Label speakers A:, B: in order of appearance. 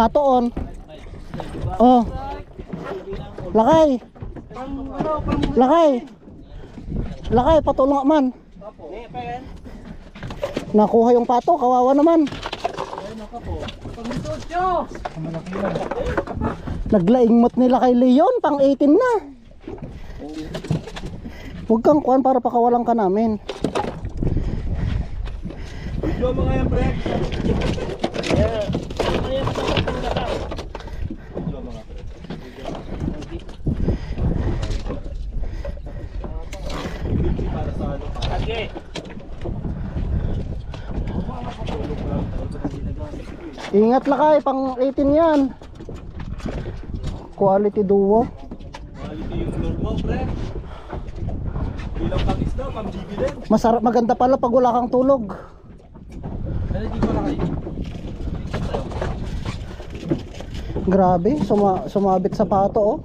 A: Patoon. Oh. Lakay. Lakay. Lakay, patulong man. Nakuha yung pato, kawawa naman. Naglaingmot nila kay Leon, pang 18 na. Huwag kang kuhan para pakawalan ka namin.
B: Video mo nga yan, pre.
A: Ingat lakay, pang 18 yan. Quality duo.
B: Quality yung lure mo, pre. Bilang pang isda, pang GB din.
A: Masarap, maganda pala pag wala kang tulog. Grabe, sumabit sa pato oh.